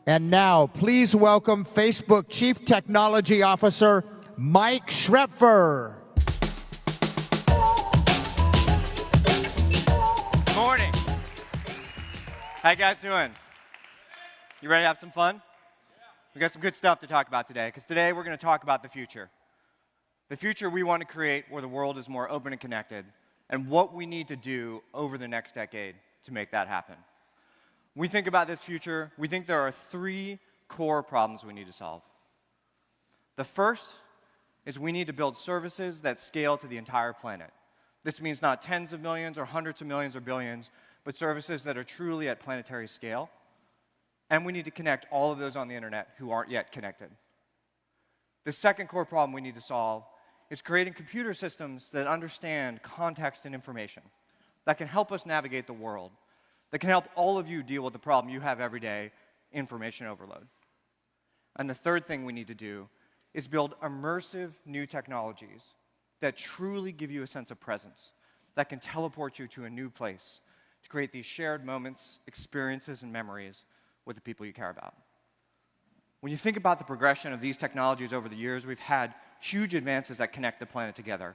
And now, please welcome Facebook Chief Technology Officer, Mike Schrepfer. Good morning. How you guys doing? You ready to have some fun? We got some good stuff to talk about today, because today we're going to talk about the future. The future we want to create where the world is more open and connected, and what we need to do over the next decade to make that happen. When we think about this future, we think there are three core problems we need to solve. The first is we need to build services that scale to the entire planet. This means not tens of millions or hundreds of millions or billions, but services that are truly at planetary scale. And we need to connect all of those on the internet who aren't yet connected. The second core problem we need to solve is creating computer systems that understand context and information, that can help us navigate the world, that can help all of you deal with the problem you have every day, information overload. And the third thing we need to do is build immersive new technologies that truly give you a sense of presence, that can teleport you to a new place to create these shared moments, experiences, and memories with the people you care about. When you think about the progression of these technologies over the years, we've had huge advances that connect the planet together.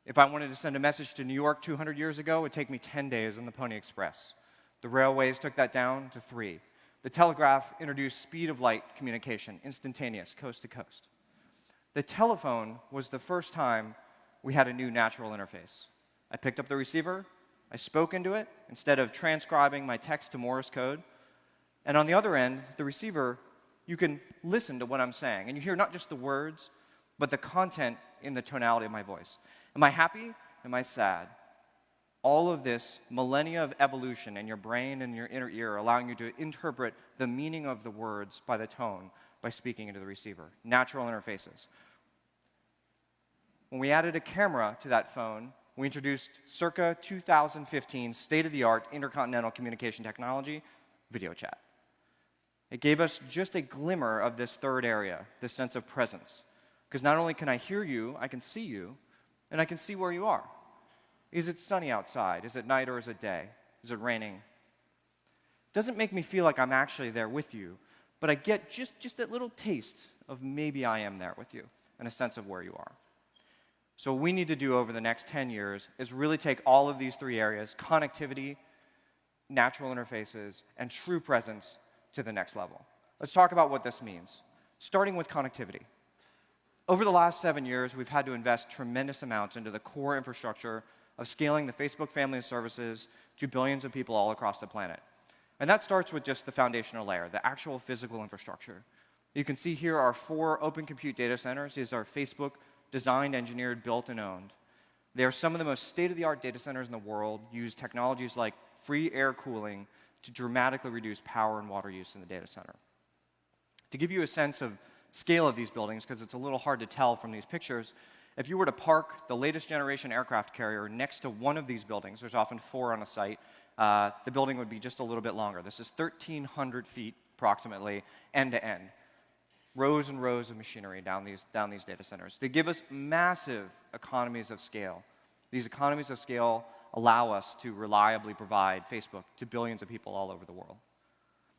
If I wanted to send a message to New York 200 years ago, it would take me 10 days on the Pony Express. The railways took that down to 3. The telegraph introduced speed of light communication, instantaneous, coast to coast. The telephone was the first time we had a new natural interface. I picked up the receiver, I spoke into it, instead of transcribing my text to Morse code. And on the other end, the receiver, you can listen to what I'm saying, and you hear not just the words, but the content in the tonality of my voice. Am I happy? Am I sad? All of this millennia of evolution in your brain and your inner ear, allowing you to interpret the meaning of the words by the tone, by speaking into the receiver. Natural interfaces. When we added a camera to that phone, we introduced circa 2015 state-of-the-art intercontinental communication technology, video chat. It gave us just a glimmer of this third area, this sense of presence. Because not only can I hear you, I can see you, and I can see where you are. Is it sunny outside? Is it night or is it day? Is it raining? It doesn't make me feel like I'm actually there with you, but I get just that little taste of maybe I am there with you and a sense of where you are. So what we need to do over the next 10 years is really take all of these three areas, connectivity, natural interfaces, and true presence, to the next level. Let's talk about what this means, starting with connectivity. Over the last 7 years, we've had to invest tremendous amounts into the core infrastructure of scaling the Facebook family of services to billions of people all across the planet. And that starts with just the foundational layer, the actual physical infrastructure. You can see here our 4 open compute data centers. These are Facebook designed, engineered, built, and owned. They are some of the most state-of-the-art data centers in the world, use technologies like free air cooling to dramatically reduce power and water use in the data center. To give you a sense of scale of these buildings, because it's a little hard to tell from these pictures, if you were to park the latest generation aircraft carrier next to one of these buildings, there's often 4 on a site, the building would be just a little bit longer. This is 1,300 feet approximately, end to end. Rows and rows of machinery down these data centers. They give us massive economies of scale. These economies of scale allow us to reliably provide Facebook to billions of people all over the world.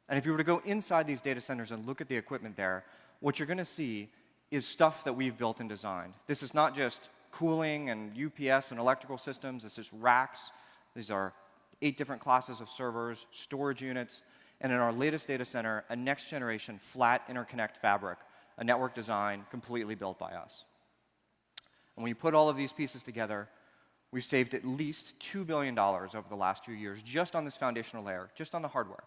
And if you were to go inside these data centers and look at the equipment there, what you're going to see is stuff that we've built and designed. This is not just cooling and UPS and electrical systems. This is racks. These are 8 different classes of servers, storage units, and in our latest data center, a next-generation flat interconnect fabric, a network design completely built by us. And when you put all of these pieces together, we've saved at least $2 billion over the last few years just on this foundational layer, just on the hardware.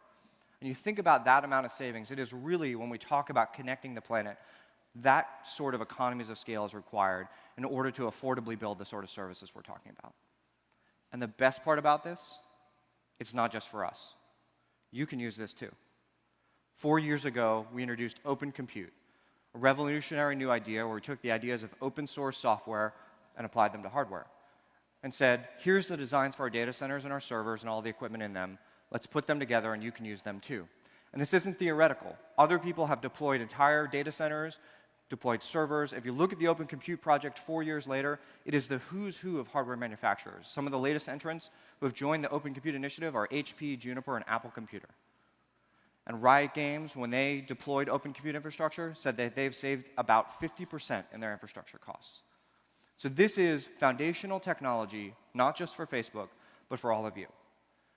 And you think about that amount of savings, it is really, when we talk about connecting the planet, that sort of economies of scale is required in order to affordably build the sort of services we're talking about. And the best part about this, it's not just for us. You can use this too. 4 years ago, we introduced Open Compute, a revolutionary new idea where we took the ideas of open source software and applied them to hardware. And said, here's the designs for our data centers and our servers and all the equipment in them. Let's put them together and you can use them too. And this isn't theoretical. Other people have deployed entire data centers, deployed servers. If you look at the Open Compute project 4 years later, it is the who's who of hardware manufacturers. Some of the latest entrants who have joined the Open Compute initiative are HP, Juniper, and Apple Computer. And Riot Games, when they deployed Open Compute Infrastructure, said that they've saved about 50% in their infrastructure costs. So this is foundational technology, not just for Facebook, but for all of you,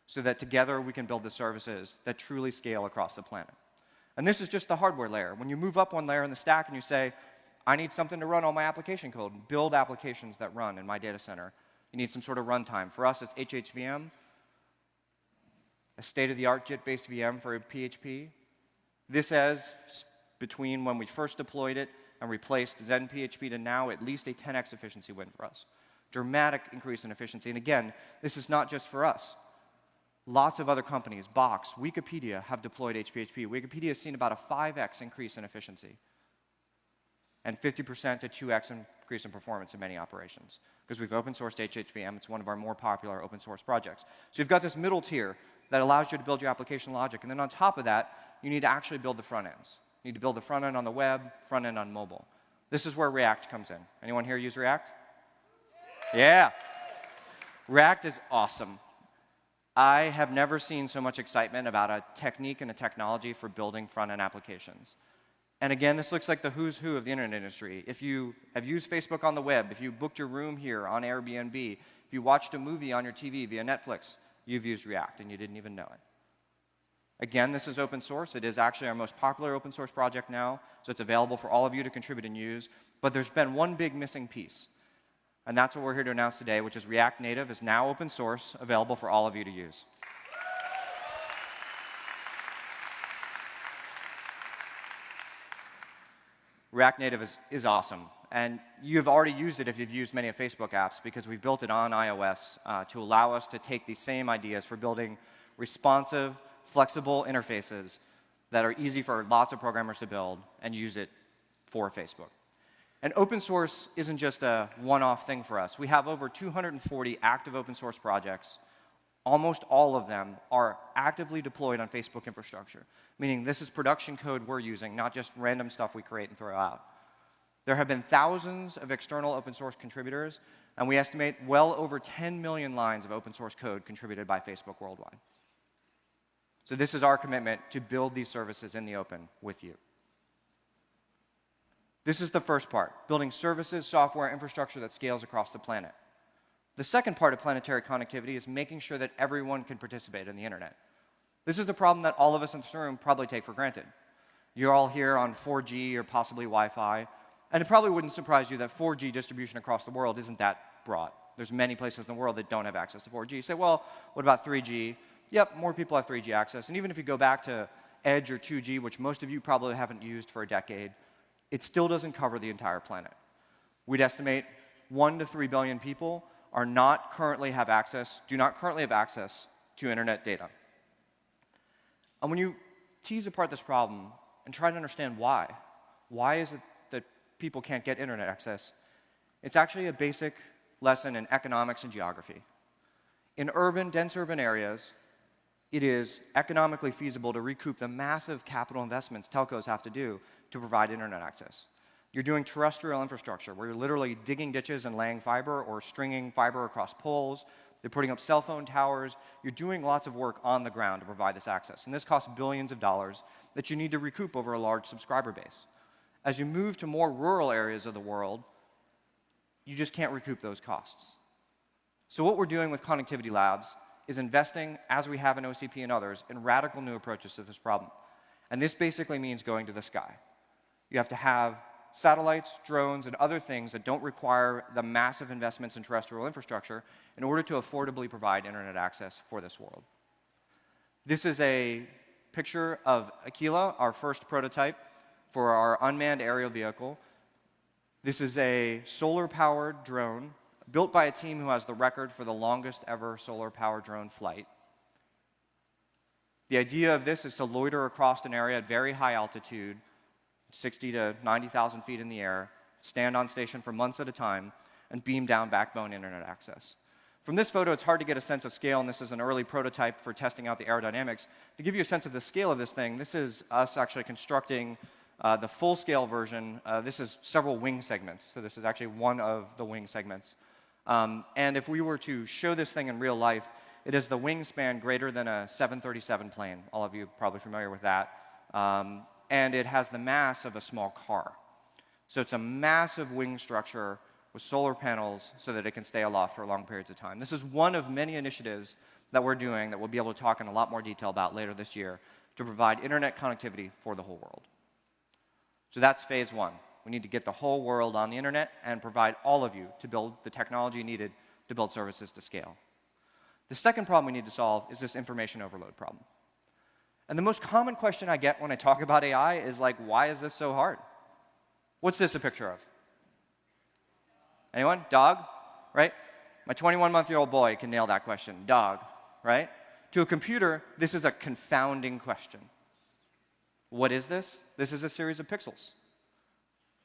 so that together we can build the services that truly scale across the planet. And this is just the hardware layer. When you move up one layer in the stack and you say, I need something to run all my application code, build applications that run in my data center, you need some sort of runtime. For us, it's HHVM, a state-of-the-art JIT-based VM for PHP. This has, between when we first deployed it and replaced Zen PHP to now, at least a 10x efficiency win for us. Dramatic increase in efficiency. And again, this is not just for us. Lots of other companies, Box, Wikipedia, have deployed HPHP. Wikipedia has seen about a 5x increase in efficiency and 50% to 2x increase in performance in many operations because we've open-sourced HHVM. It's one of our more popular open-source projects. So you've got this middle tier that allows you to build your application logic. And then on top of that, you need to actually build the front ends. You need to build the front end on the web, front end on mobile. This is where React comes in. Anyone here use React? Yeah. React is awesome. I have never seen so much excitement about a technique and a technology for building front-end applications. And again, this looks like the who's who of the internet industry. If you have used Facebook on the web, if you booked your room here on Airbnb, if you watched a movie on your TV via Netflix, you've used React and you didn't even know it. Again, this is open source. It is actually our most popular open source project now, so it's available for all of you to contribute and use. But there's been one big missing piece, and that's what we're here to announce today, which is React Native is now open source, available for all of you to use. React Native is awesome. And you've already used it if you've used many of Facebook apps because we've built it on iOS to allow us to take these same ideas for building responsive, flexible interfaces that are easy for lots of programmers to build and use it for Facebook. And open source isn't just a one-off thing for us. We have over 240 active open source projects. Almost all of them are actively deployed on Facebook infrastructure, meaning this is production code we're using, not just random stuff we create and throw out. There have been thousands of external open source contributors, and we estimate well over 10 million lines of open source code contributed by Facebook worldwide. So this is our commitment to build these services in the open with you. This is the first part, building services, software, infrastructure that scales across the planet. The second part of planetary connectivity is making sure that everyone can participate in the internet. This is the problem that all of us in this room probably take for granted. You're all here on 4G or possibly Wi-Fi, and it probably wouldn't surprise you that 4G distribution across the world isn't that broad. There's many places in the world that don't have access to 4G. You say, well, what about 3G? Yep, more people have 3G access. And even if you go back to Edge or 2G, which most of you probably haven't used for a decade, it still doesn't cover the entire planet. We'd estimate 1 to 3 billion people do not currently have access to internet data. And when you tease apart this problem and try to understand why is it that people can't get internet access, it's actually a basic lesson in economics and geography. In dense urban areas, it is economically feasible to recoup the massive capital investments telcos have to do to provide internet access. You're doing terrestrial infrastructure, where you're literally digging ditches and laying fiber or stringing fiber across poles. They're putting up cell phone towers. You're doing lots of work on the ground to provide this access. And this costs billions of dollars that you need to recoup over a large subscriber base. As you move to more rural areas of the world, you just can't recoup those costs. So what we're doing with Connectivity Labs is investing, as we have in OCP and others, in radical new approaches to this problem. And this basically means going to the sky. You have to have satellites, drones, and other things that don't require the massive investments in terrestrial infrastructure in order to affordably provide internet access for this world. This is a picture of Aquila, our first prototype for our unmanned aerial vehicle. This is a solar-powered drone built by a team who has the record for the longest ever solar-powered drone flight. The idea of this is to loiter across an area at very high altitude, 60 to 90,000 feet in the air, stand on station for months at a time, and beam down backbone internet access. From this photo, it's hard to get a sense of scale, and this is an early prototype for testing out the aerodynamics. To give you a sense of the scale of this thing, this is us actually constructing the full-scale version. This is several wing segments, so this is actually one of the wing segments. And if we were to show this thing in real life, It is the wingspan greater than a 737 plane. All of you are probably familiar with that. And it has the mass of a small car. So it's a massive wing structure with solar panels so that it can stay aloft for long periods of time. This is one of many initiatives that we're doing that we'll be able to talk in a lot more detail about later this year to provide internet connectivity for the whole world. So that's phase one. We need to get the whole world on the internet and provide all of you to build the technology needed to build services to scale. The second problem we need to solve is this information overload problem. And the most common question I get when I talk about AI is like, why is this so hard? What's this a picture of? Anyone? Dog? Right? My 21-month-old boy can nail that question. Dog, right? To a computer, this is a confounding question. What is this? This is a series of pixels.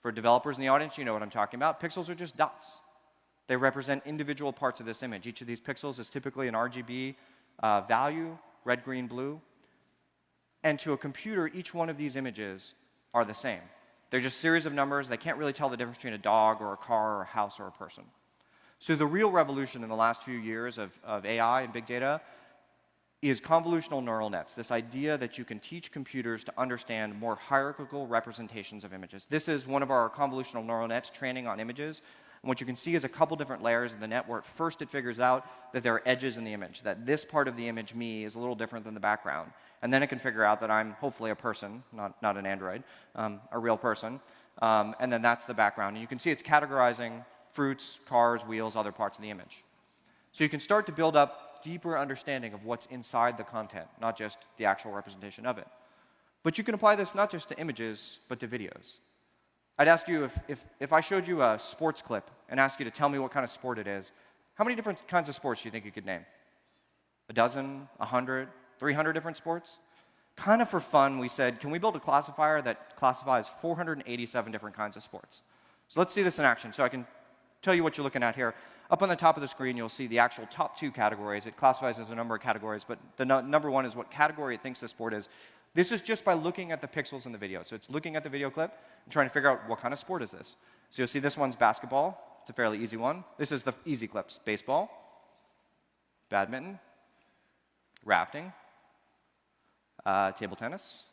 For developers in the audience, you know what I'm talking about. Pixels are just dots. They represent individual parts of this image. Each of these pixels is typically an RGB value, red, green, blue. And to a computer, each one of these images are the same. They're just a series of numbers. They can't really tell the difference between a dog or a car or a house or a person. So the real revolution in the last few years of AI and big data is convolutional neural nets, this idea that you can teach computers to understand more hierarchical representations of images. This is one of our convolutional neural nets training on images. And what you can see is a couple different layers in the net where at first it figures out that there are edges in the image, that this part of the image, me, is a little different than the background. And then it can figure out that I'm hopefully a person, not an android, a real person. And then that's the background. And you can see it's categorizing fruits, cars, wheels, other parts of the image. So you can start to build up deeper understanding of what's inside the content, not just the actual representation of it. But you can apply this not just to images, but to videos. I'd ask you, if I showed you a sports clip and asked you to tell me what kind of sport it is, how many different kinds of sports do you think you could name? A dozen, 100, 300 different sports? Kind of for fun, we said, can we build a classifier that classifies 487 different kinds of sports? So let's see this in action. So I can tell you what you're looking at here. Up on the top of the screen, you'll see the actual top 2 categories. It classifies as a number of categories, but the number 1 is what category it thinks the sport is. This is just by looking at the pixels in the video. So it's looking at the video clip and trying to figure out what kind of sport is this. So you'll see this one's basketball. It's a fairly easy one. This is the easy clips. Baseball, badminton, rafting, table tennis.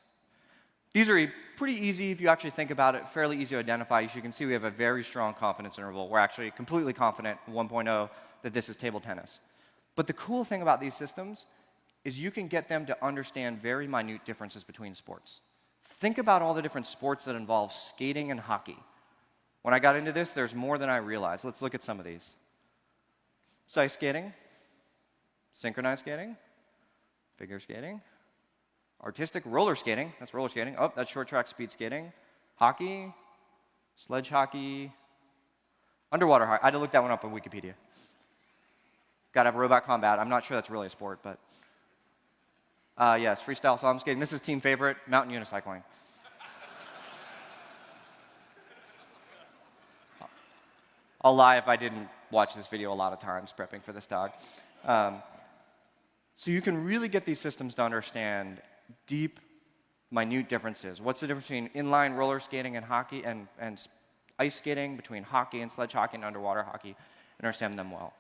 These are pretty easy, if you actually think about it, fairly easy to identify. As you can see, we have a very strong confidence interval. We're actually completely confident, 1.0, that this is table tennis. But the cool thing about these systems is you can get them to understand very minute differences between sports. Think about all the different sports that involve skating and hockey. When I got into this, there's more than I realized. Let's look at some of these. Ice skating, synchronized skating, figure skating, artistic roller skating, that's roller skating. Oh, that's short track speed skating. Hockey, sledge hockey, underwater hockey. I had to look that one up on Wikipedia. Got to have robot combat. I'm not sure that's really a sport, but yes, freestyle slalom skating. This is team favorite, mountain unicycling. I'll lie if I didn't watch this video a lot of times prepping for this talk. So you can really get these systems to understand deep, minute differences. What's the difference between inline roller skating and hockey and ice skating, between hockey and sledge hockey and underwater hockey, and understand them well.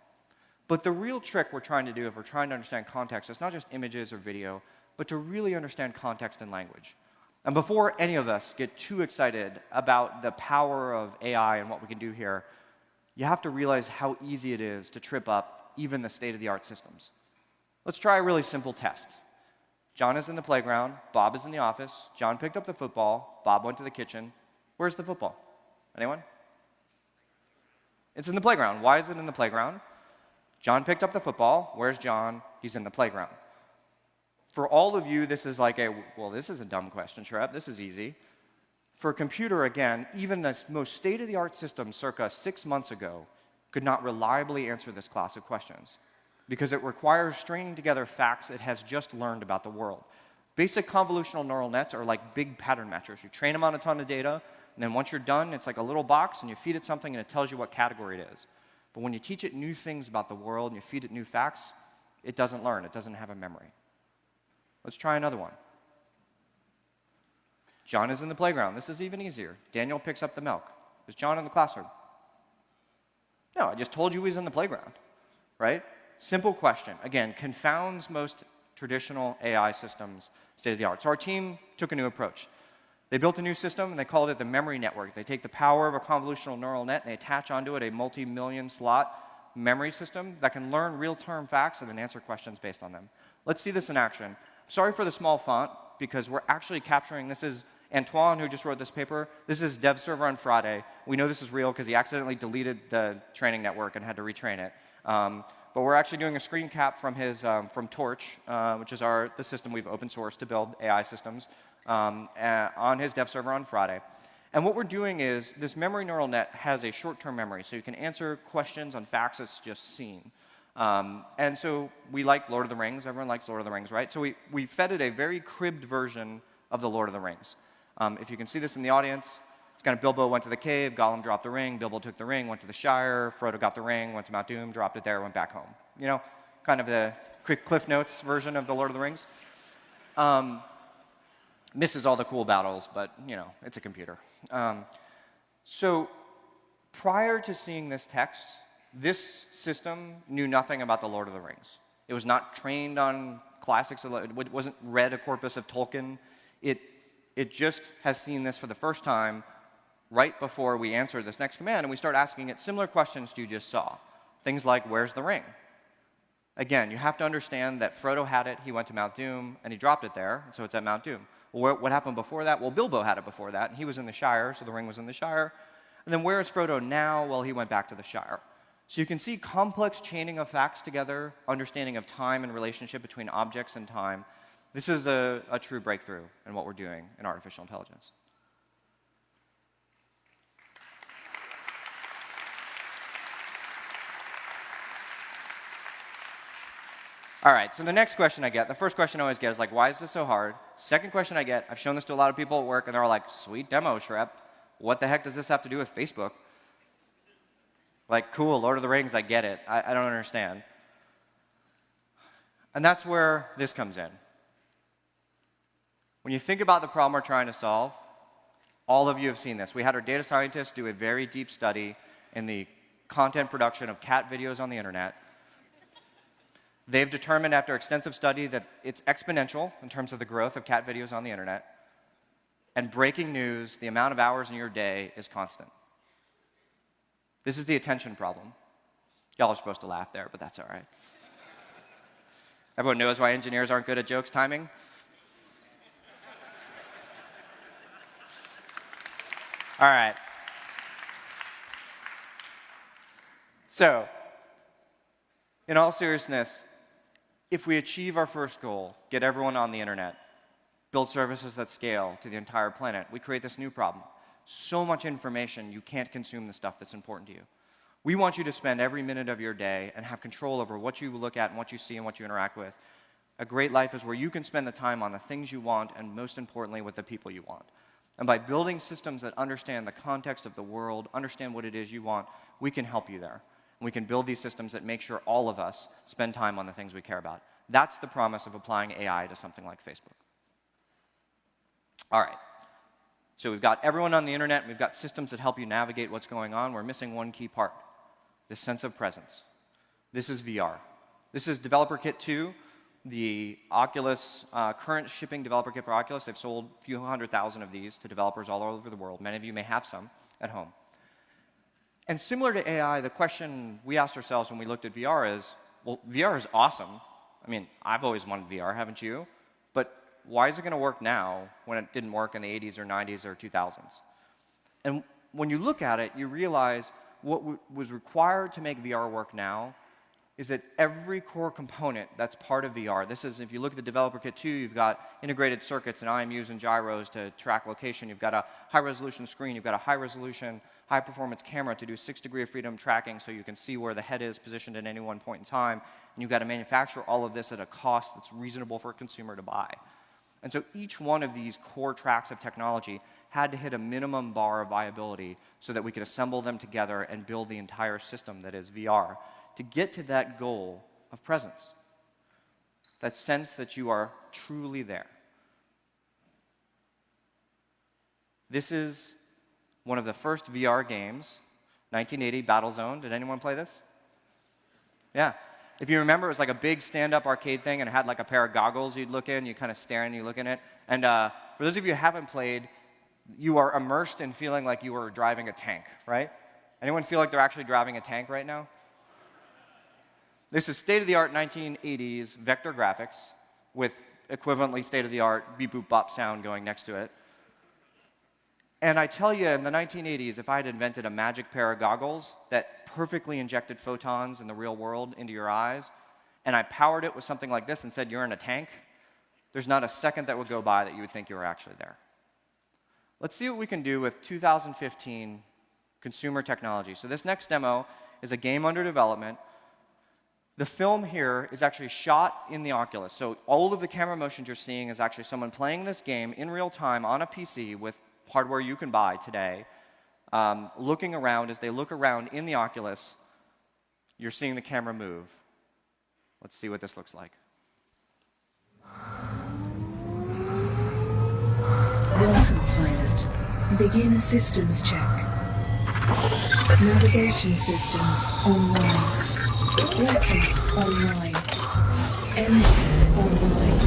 But the real trick we're trying to do if we're trying to understand context is not just images or video, but to really understand context and language. And before any of us get too excited about the power of AI and what we can do here, you have to realize how easy it is to trip up even the state-of-the-art systems. Let's try a really simple test. John is in the playground, Bob is in the office, John picked up the football, Bob went to the kitchen. Where's the football? Anyone? It's in the playground. Why is it in the playground? John picked up the football. Where's John? He's in the playground. For all of you, this is like well, this is a dumb question, Shreb. This is easy. For a computer, again, even the most state-of-the-art system circa 6 months ago could not reliably answer this class of questions, because it requires stringing together facts it has just learned about the world. Basic convolutional neural nets are like big pattern matchers. You train them on a ton of data, and then once you're done, it's like a little box, and you feed it something, and it tells you what category it is. But when you teach it new things about the world, and you feed it new facts, it doesn't learn. It doesn't have a memory. Let's try another one. John is in the playground. This is even easier. Daniel picks up the milk. Is John in the classroom? No, I just told you he's in the playground, right? simple question, again, confounds most traditional AI systems state of the art. So our team took a new approach. They built a new system, and they called it the memory network. They take the power of a convolutional neural net, and they attach onto it a multi-million slot memory system that can learn real-time facts and then answer questions based on them. Let's see this in action. Sorry for the small font, because we're actually capturing, this is Antoine, who just wrote this paper. This is dev server on Friday. We know this is real because he accidentally deleted the training network and had to retrain it. But we're actually doing a screen cap from his from Torch, which is the system we've open sourced to build AI systems, on his dev server on Friday. And what we're doing is this memory neural net has a short-term memory, so you can answer questions on facts it's just seen. And so we like Lord of the Rings. Everyone likes Lord of the Rings, right? So we fed it a very cribbed version of the Lord of the Rings. If you can see this in the audience, it's kind of Bilbo went to the cave, Gollum dropped the ring, Bilbo took the ring, went to the Shire, Frodo got the ring, went to Mount Doom, dropped it there, went back home. You know, kind of the quick Cliff Notes version of the Lord of the Rings. Misses all the cool battles, but, you know, it's a computer. So prior to seeing this text, this system knew nothing about the Lord of the Rings. It was not trained on classics. It wasn't read a corpus of Tolkien. It just has seen this for the first time right before we answer this next command, and we start asking it similar questions to you just saw. Things like, where's the ring? Again, you have to understand that Frodo had it, he went to Mount Doom, and he dropped it there, and so it's at Mount Doom. Well, what happened before that? Well, Bilbo had it before that, and he was in the Shire, so the ring was in the Shire. And then where is Frodo now? Well, he went back to the Shire. So you can see complex chaining of facts together, understanding of time and relationship between objects and time. This is a true breakthrough in what we're doing in artificial intelligence. All right, so the next question I get, the first question I always get is like, why is this so hard? Second question I get, I've shown this to a lot of people at work, and they're all like, sweet demo, Shrep. What the heck does this have to do with Facebook? Like, cool, Lord of the Rings, I get it. I don't understand. And that's where this comes in. When you think about the problem we're trying to solve, all of you have seen this. We had our data scientists do a very deep study in the content production of cat videos on the internet. They've determined after extensive study that it's exponential in terms of the growth of cat videos on the internet. And breaking news, the amount of hours in your day is constant. This is the attention problem. Y'all are supposed to laugh there, but that's all right. Everyone knows why engineers aren't good at jokes timing? All right. So, in all seriousness, if we achieve our first goal, get everyone on the internet, build services that scale to the entire planet, we create this new problem. So much information, you can't consume the stuff that's important to you. We want you to spend every minute of your day and have control over what you look at and what you see and what you interact with. A great life is where you can spend the time on the things you want and, most importantly, with the people you want. And by building systems that understand the context of the world, understand what it is you want, we can help you there. And we can build these systems that make sure all of us spend time on the things we care about. That's the promise of applying AI to something like Facebook. All right. So we've got everyone on the internet. We've got systems that help you navigate what's going on. We're missing one key part, this sense of presence. This is VR. This is Developer Kit 2, the Oculus, current shipping developer kit for Oculus. They've sold a few 100,000 of these to developers all over the world. Many of you may have some at home. And similar to AI, the question we asked ourselves when we looked at VR is, well, VR is awesome. I mean, I've always wanted VR, haven't you? But why is it going to work now when it didn't work in the 80s or 90s or 2000s? And when you look at it, you realize what was required to make VR work now is that every core component that's part of VR, this is, if you look at the Developer Kit 2, you've got integrated circuits and IMUs and gyros to track location. You've got a high-resolution screen. You've got a high-resolution, high-performance camera to do 6 degree of freedom tracking so you can see where the head is positioned at any one point in time. And you've got to manufacture all of this at a cost that's reasonable for a consumer to buy. And so each one of these core tracks of technology had to hit a minimum bar of viability so that we could assemble them together and build the entire system that is VR to get to that goal of presence, that sense that you are truly there. This is one of the first VR games, 1980 Battlezone. Did anyone play this? Yeah. If you remember, it was like a big stand-up arcade thing, and it had like a pair of goggles you'd look in. You kind of stare and you look in it. And for those of you who haven't played, you are immersed in feeling like you are driving a tank, right? Anyone feel like they're actually driving a tank right now? This is state-of-the-art 1980s vector graphics with equivalently state-of-the-art beep-boop-bop sound going next to it. And I tell you, in the 1980s, if I had invented a magic pair of goggles that perfectly injected photons in the real world into your eyes, and I powered it with something like this and said, you're in a tank, there's not a second that would go by that you would think you were actually there. Let's see what we can do with 2015 consumer technology. So this next demo is a game under development. The film here is actually shot in the Oculus. So all of the camera motions you're seeing is actually someone playing this game in real time on a PC with hardware you can buy today, looking around. As they look around in the Oculus, you're seeing the camera move. Let's see what this looks like. Welcome, pilot. Begin systems check. Navigation systems online. Rockets online. Engines online.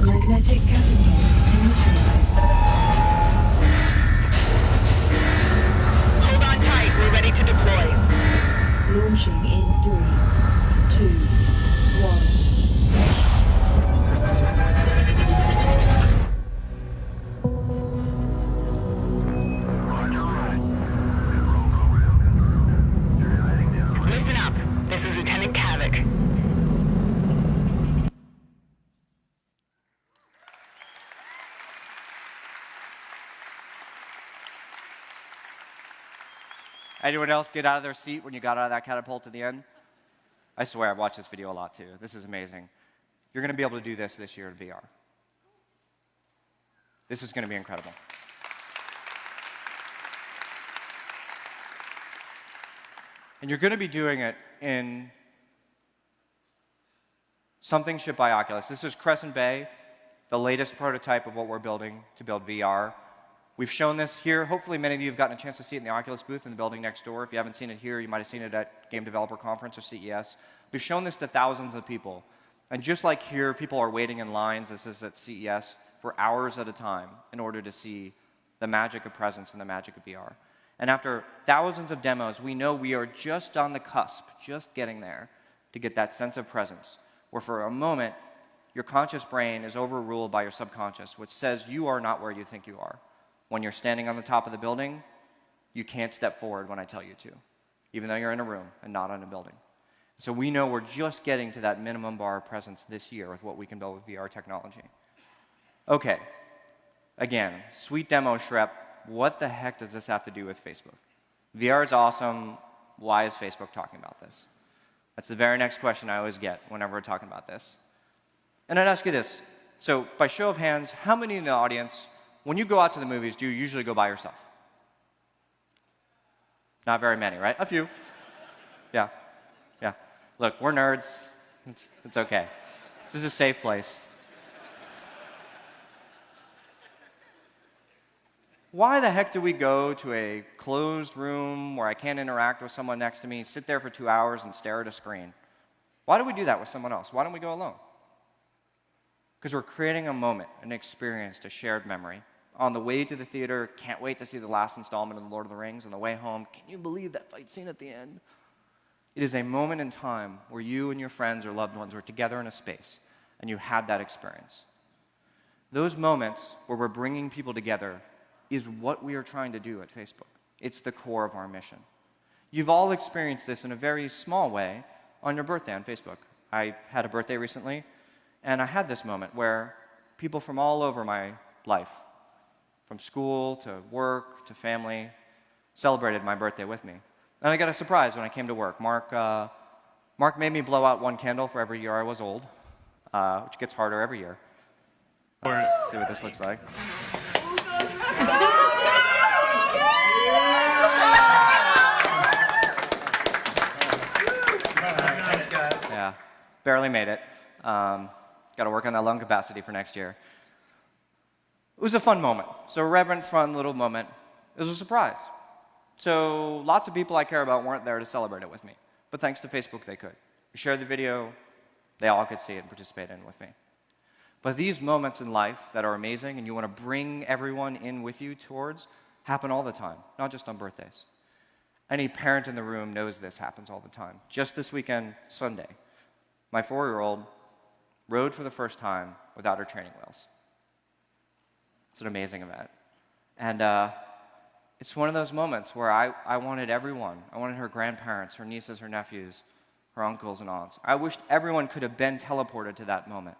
Magnetic catapult initialized. Hold on tight, we're ready to deploy. Launching in 3, 2, 1. Listen up, this is Lieutenant Kavik. Anyone else get out of their seat when you got out of that catapult at the end? I swear, I've watched this video a lot too. This is amazing. You're going to be able to do this year in VR. This is going to be incredible. And you're going to be doing it in something shipped by Oculus. This is Crescent Bay, the latest prototype of what we're building to build VR. We've shown this here. Hopefully, many of you have gotten a chance to see it in the Oculus booth in the building next door. If you haven't seen it here, you might have seen it at Game Developer Conference or CES. We've shown this to thousands of people. And just like here, people are waiting in lines, this is at CES, for hours at a time in order to see the magic of presence and the magic of VR. And after thousands of demos, we know we are just on the cusp, just getting there, to get that sense of presence, where for a moment, your conscious brain is overruled by your subconscious, which says you are not where you think you are. When you're standing on the top of the building, you can't step forward when I tell you to, even though you're in a room and not in a building. So we know we're just getting to that minimum bar of presence this year with what we can build with VR technology. Okay, again, sweet demo, Shrep. What the heck does this have to do with Facebook? VR is awesome. Why is Facebook talking about this? That's the very next question I always get whenever we're talking about this. And I'd ask you this. So by show of hands, how many in the audience, when you go out to the movies, do you usually go by yourself? Not very many, right? A few. Yeah. Yeah. Look, we're nerds. It's okay. This is a safe place. Why the heck do we go to a closed room where I can't interact with someone next to me, sit there for 2 hours and stare at a screen? Why do we do that with someone else? Why don't we go alone? Because we're creating a moment, an experience, a shared memory. On the way to the theater, can't wait to see the last installment of The Lord of the Rings. On the way home, can you believe that fight scene at the end? It is a moment in time where you and your friends or loved ones were together in a space, and you had that experience. Those moments where we're bringing people together is what we are trying to do at Facebook. It's the core of our mission. You've all experienced this in a very small way on your birthday on Facebook. I had a birthday recently, and I had this moment where people from all over my life, from school to work to family, celebrated my birthday with me. And I got a surprise when I came to work. Mark made me blow out one candle for every year I was old, which gets harder every year. Let's see what this looks like. Yeah, barely made it. Got to work on that lung capacity for next year. It was a fun moment. So a reverent, fun little moment. It was a surprise. So lots of people I care about weren't there to celebrate it with me. But thanks to Facebook, they could. We shared the video. They all could see it and participate in it with me. But these moments in life that are amazing and you want to bring everyone in with you towards happen all the time, not just on birthdays. Any parent in the room knows this happens all the time. Just this weekend, Sunday, my 4-year-old rode for the first time without her training wheels. It's an amazing event. And it's one of those moments where I wanted everyone. I wanted her grandparents, her nieces, her nephews, her uncles and aunts. I wished everyone could have been teleported to that moment.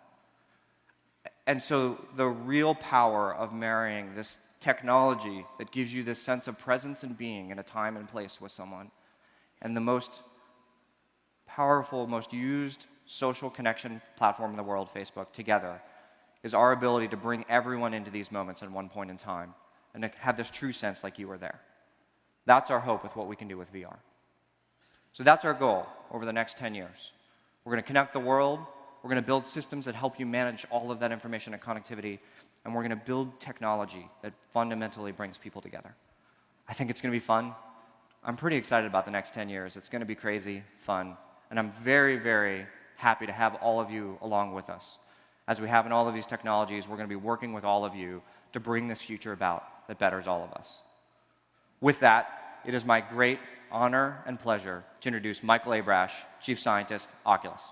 And so the real power of marrying this technology that gives you this sense of presence and being in a time and place with someone, and the most powerful, most used social connection platform in the world, Facebook, together, is our ability to bring everyone into these moments at one point in time and to have this true sense like you were there. That's our hope with what we can do with VR. So that's our goal over the next 10 years. We're going to connect the world. We're going to build systems that help you manage all of that information and connectivity. And we're going to build technology that fundamentally brings people together. I think it's going to be fun. I'm pretty excited about the next 10 years. It's going to be crazy, fun. And I'm very, very happy to have all of you along with us. As we have in all of these technologies, we're going to be working with all of you to bring this future about that betters all of us. With that, it is my great honor and pleasure to introduce Michael Abrash, Chief Scientist, Oculus.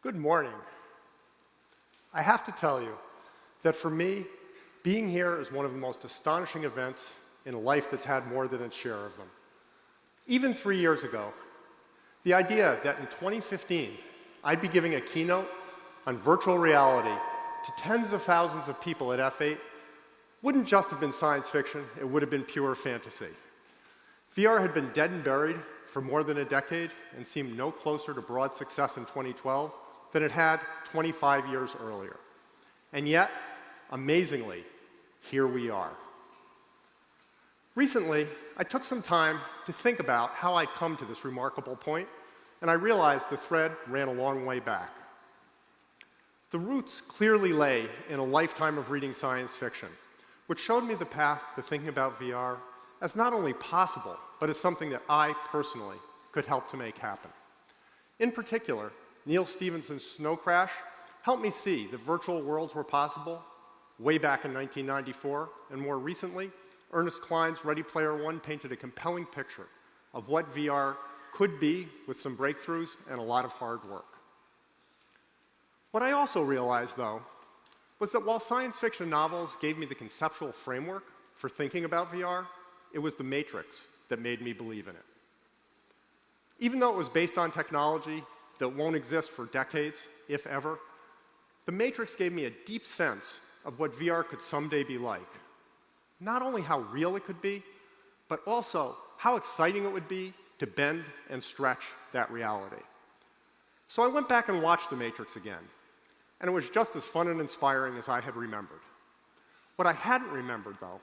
Good morning. I have to tell you that for me, being here is one of the most astonishing events in a life that's had more than its share of them. Even 3 years ago, the idea that in 2015 I'd be giving a keynote on virtual reality to tens of thousands of people at F8 wouldn't just have been science fiction, it would have been pure fantasy. VR had been dead and buried for more than a decade and seemed no closer to broad success in 2012 than it had 25 years earlier. And yet, amazingly, here we are. Recently, I took some time to think about how I'd come to this remarkable point, and I realized the thread ran a long way back. The roots clearly lay in a lifetime of reading science fiction, which showed me the path to thinking about VR as not only possible, but as something that I personally could help to make happen. In particular, Neal Stephenson's Snow Crash helped me see that virtual worlds were possible way back in 1994, and more recently, Ernest Cline's Ready Player One painted a compelling picture of what VR could be with some breakthroughs and a lot of hard work. What I also realized, though, was that while science fiction novels gave me the conceptual framework for thinking about VR, it was The Matrix that made me believe in it. Even though it was based on technology that won't exist for decades, if ever, The Matrix gave me a deep sense of what VR could someday be like. Not only how real it could be, but also how exciting it would be to bend and stretch that reality. So I went back and watched The Matrix again, and it was just as fun and inspiring as I had remembered. What I hadn't remembered, though,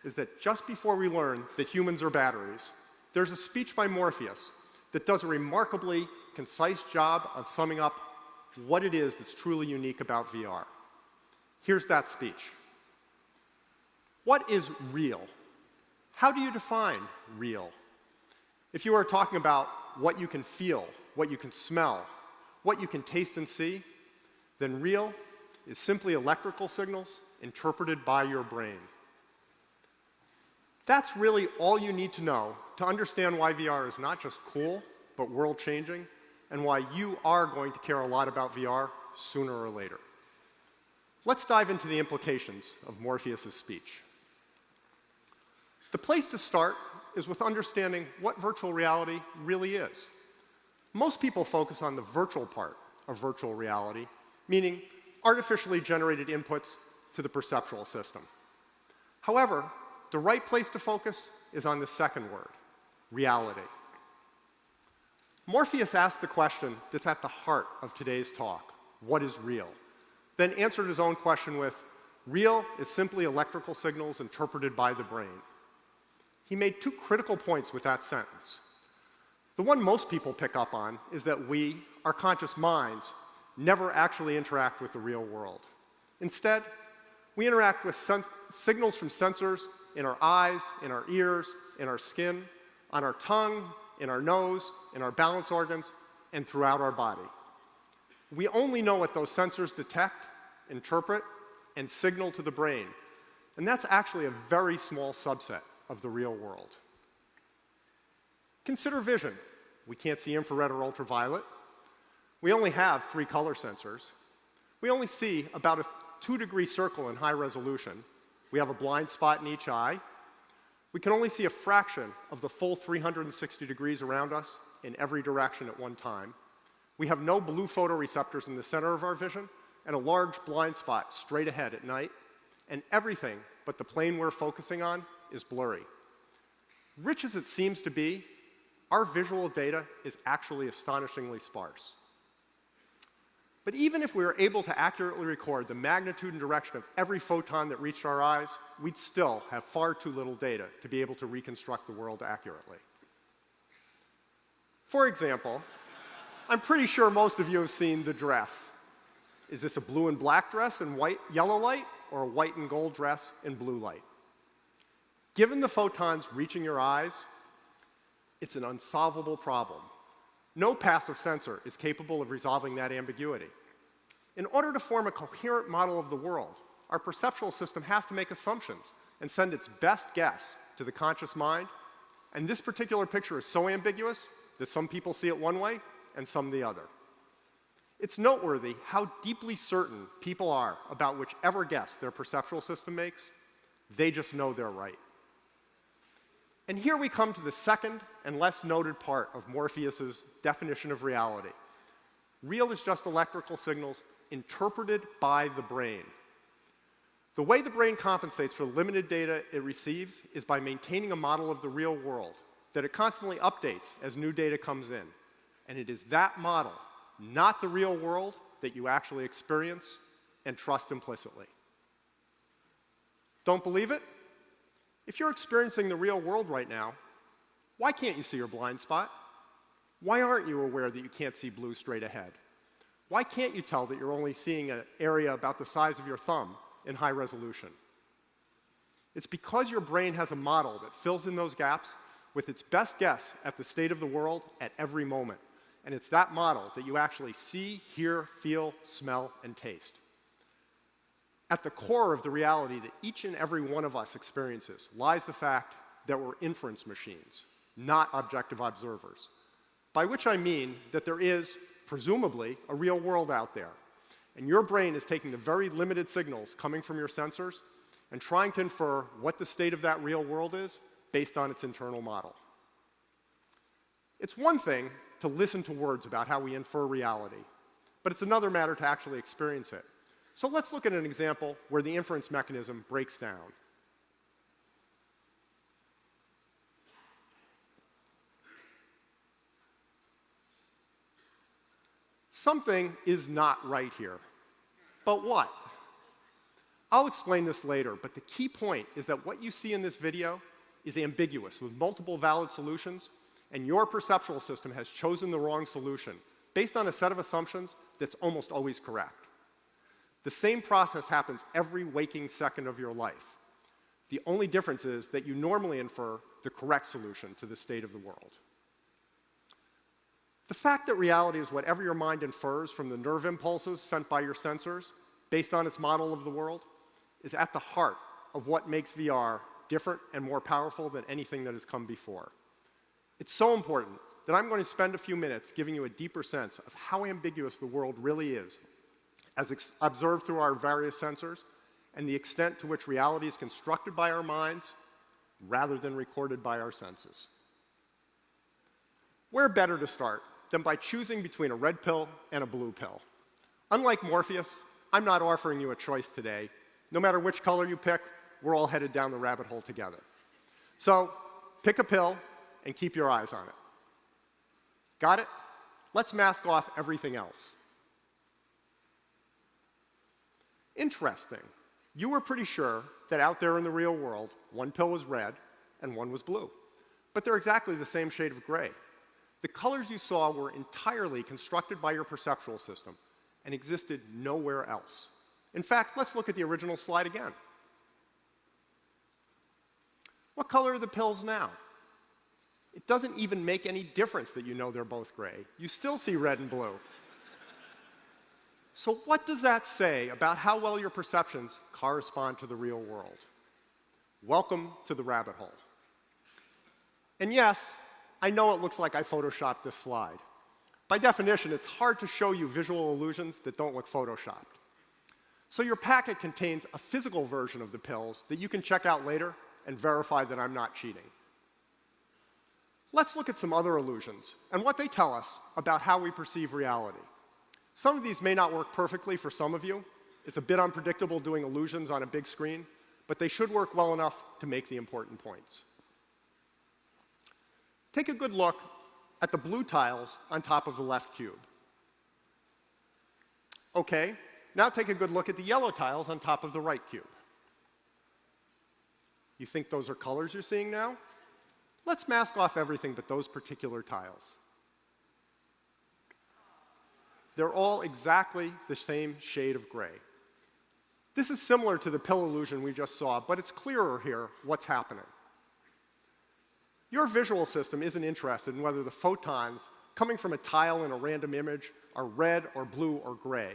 is that just before we learn that humans are batteries, there's a speech by Morpheus that does a remarkably concise job of summing up what it is that's truly unique about VR. Here's that speech. What is real? How do you define real? If you are talking about what you can feel, what you can smell, what you can taste and see, then real is simply electrical signals interpreted by your brain. That's really all you need to know to understand why VR is not just cool, but world-changing, and why you are going to care a lot about VR sooner or later. Let's dive into the implications of Morpheus' speech. The place to start is with understanding what virtual reality really is. Most people focus on the virtual part of virtual reality, meaning artificially generated inputs to the perceptual system. However, the right place to focus is on the second word, reality. Morpheus asked the question that's at the heart of today's talk, what is real? Then answered his own question with, real is simply electrical signals interpreted by the brain. He made two critical points with that sentence. The one most people pick up on is that we, our conscious minds, never actually interact with the real world. Instead, we interact with signals from sensors in our eyes, in our ears, in our skin, on our tongue, in our nose, in our balance organs, and throughout our body. We only know what those sensors detect, interpret, and signal to the brain. And that's actually a very small subset of the real world. Consider vision. We can't see infrared or ultraviolet. We only have 3 color sensors. We only see about a 2-degree circle in high resolution. We have a blind spot in each eye. We can only see a fraction of the full 360 degrees around us in every direction at one time. We have no blue photoreceptors in the center of our vision and a large blind spot straight ahead at night. And everything but the plane we're focusing on is blurry. Rich as it seems to be, our visual data is actually astonishingly sparse. But even if we were able to accurately record the magnitude and direction of every photon that reached our eyes, we'd still have far too little data to be able to reconstruct the world accurately. For example, I'm pretty sure most of you have seen the dress. Is this a blue and black dress in yellow light, or a white and gold dress in blue light? Given the photons reaching your eyes, it's an unsolvable problem. No passive sensor is capable of resolving that ambiguity. In order to form a coherent model of the world, our perceptual system has to make assumptions and send its best guess to the conscious mind. And this particular picture is so ambiguous that some people see it one way and some the other. It's noteworthy how deeply certain people are about whichever guess their perceptual system makes. They just know they're right. And here we come to the second and less noted part of Morpheus's definition of reality. Real is just electrical signals interpreted by the brain. The way the brain compensates for the limited data it receives is by maintaining a model of the real world that it constantly updates as new data comes in. And it is that model, not the real world, that you actually experience and trust implicitly. Don't believe it? If you're experiencing the real world right now, why can't you see your blind spot? Why aren't you aware that you can't see blue straight ahead? Why can't you tell that you're only seeing an area about the size of your thumb in high resolution? It's because your brain has a model that fills in those gaps with its best guess at the state of the world at every moment. And it's that model that you actually see, hear, feel, smell, and taste. At the core of the reality that each and every one of us experiences lies the fact that we're inference machines, not objective observers. By which I mean that there is, presumably, a real world out there. And your brain is taking the very limited signals coming from your sensors and trying to infer what the state of that real world is based on its internal model. It's one thing to listen to words about how we infer reality, but it's another matter to actually experience it. So let's look at an example where the inference mechanism breaks down. Something is not right here. But what? I'll explain this later, but the key point is that what you see in this video is ambiguous with multiple valid solutions, and your perceptual system has chosen the wrong solution based on a set of assumptions that's almost always correct. The same process happens every waking second of your life. The only difference is that you normally infer the correct solution to the state of the world. The fact that reality is whatever your mind infers from the nerve impulses sent by your sensors based on its model of the world is at the heart of what makes VR different and more powerful than anything that has come before. It's so important that I'm going to spend a few minutes giving you a deeper sense of how ambiguous the world really is, as observed through our various sensors, and the extent to which reality is constructed by our minds rather than recorded by our senses. Where better to start than by choosing between a red pill and a blue pill? Unlike Morpheus, I'm not offering you a choice today. No matter which color you pick, we're all headed down the rabbit hole together. So pick a pill and keep your eyes on it. Got it? Let's mask off everything else. Interesting. You were pretty sure that out there in the real world, one pill was red and one was blue. But they're exactly the same shade of gray. The colors you saw were entirely constructed by your perceptual system, and existed nowhere else. In fact, let's look at the original slide again. What color are the pills now? It doesn't even make any difference that you know they're both gray. You still see red and blue. So what does that say about how well your perceptions correspond to the real world? Welcome to the rabbit hole. And yes, I know it looks like I photoshopped this slide. By definition, it's hard to show you visual illusions that don't look photoshopped. So your packet contains a physical version of the pills that you can check out later and verify that I'm not cheating. Let's look at some other illusions and what they tell us about how we perceive reality. Some of these may not work perfectly for some of you. It's a bit unpredictable doing illusions on a big screen, but they should work well enough to make the important points. Take a good look at the blue tiles on top of the left cube. Okay, now take a good look at the yellow tiles on top of the right cube. You think those are colors you're seeing now? Let's mask off everything but those particular tiles. They're all exactly the same shade of gray. This is similar to the pill illusion we just saw, but it's clearer here what's happening. Your visual system isn't interested in whether the photons coming from a tile in a random image are red or blue or gray.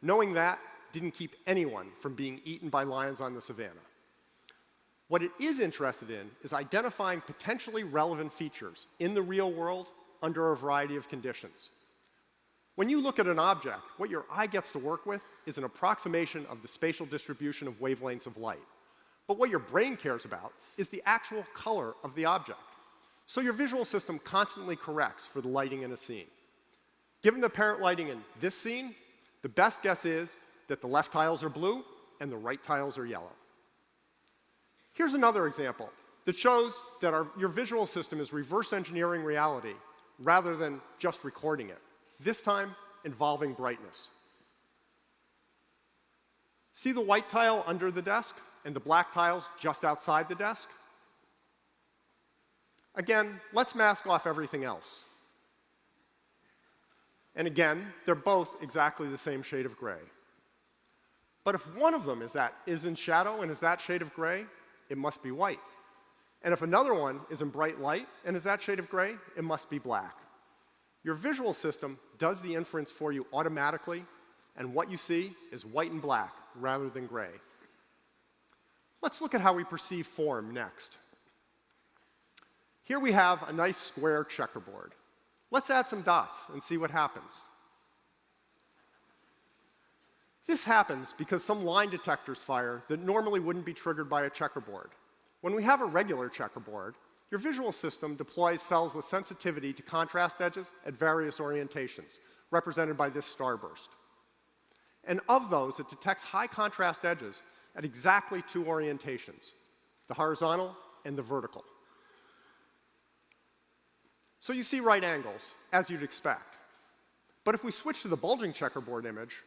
Knowing that didn't keep anyone from being eaten by lions on the savannah. What it is interested in is identifying potentially relevant features in the real world under a variety of conditions. When you look at an object, what your eye gets to work with is an approximation of the spatial distribution of wavelengths of light. But what your brain cares about is the actual color of the object. So your visual system constantly corrects for the lighting in a scene. Given the apparent lighting in this scene, the best guess is that the left tiles are blue and the right tiles are yellow. Here's another example that shows that your visual system is reverse engineering reality rather than just recording it, this time involving brightness. See the white tile under the desk and the black tiles just outside the desk? Again, let's mask off everything else. And again, they're both exactly the same shade of gray. But if one of them is in shadow and is that shade of gray, it must be white. And if another one is in bright light and is that shade of gray, it must be black. Your visual system does the inference for you automatically, and what you see is white and black rather than gray. Let's look at how we perceive form next. Here we have a nice square checkerboard. Let's add some dots and see what happens. This happens because some line detectors fire that normally wouldn't be triggered by a checkerboard. When we have a regular checkerboard, your visual system deploys cells with sensitivity to contrast edges at various orientations, represented by this starburst. And of those, it detects high contrast edges at exactly two orientations, the horizontal and the vertical. So you see right angles, as you'd expect. But if we switch to the bulging checkerboard image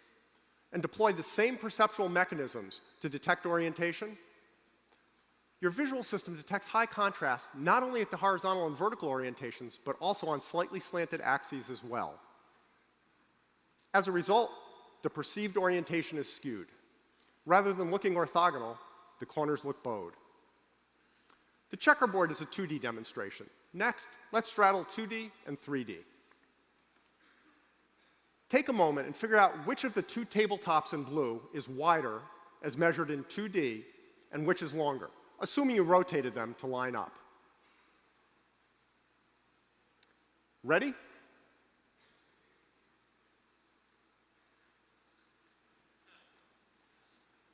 and deploy the same perceptual mechanisms to detect orientation, your visual system detects high contrast not only at the horizontal and vertical orientations, but also on slightly slanted axes as well. As a result, the perceived orientation is skewed. Rather than looking orthogonal, the corners look bowed. The checkerboard is a 2D demonstration. Next, let's straddle 2D and 3D. Take a moment and figure out which of the two tabletops in blue is wider as measured in 2D and which is longer, assuming you rotated them to line up. Ready?